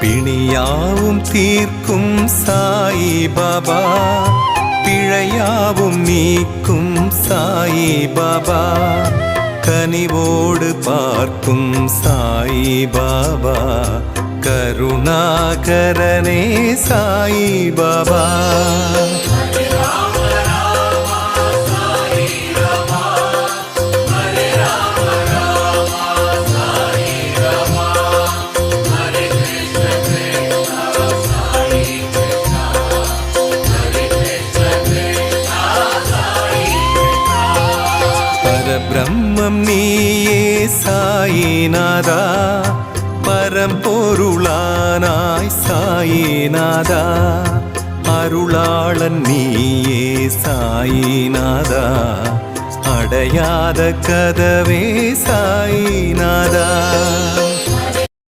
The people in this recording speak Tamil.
பிணியாவும் தீர்க்கும் சாயி பாபா, பிழையாவும் நீக்கும் சாயி பாபா, கனிவோடு பார்க்கும் சாயி பாபா, கருணாகரனே சாயி பாபா. பரபிரம்மம் நீயே சாயிநாதா, பரம்பொருளானாய் சாயிநாதா, அருளாளன் நீயே சாயிநாதா, அடையாத கதவே சாயிநாதா.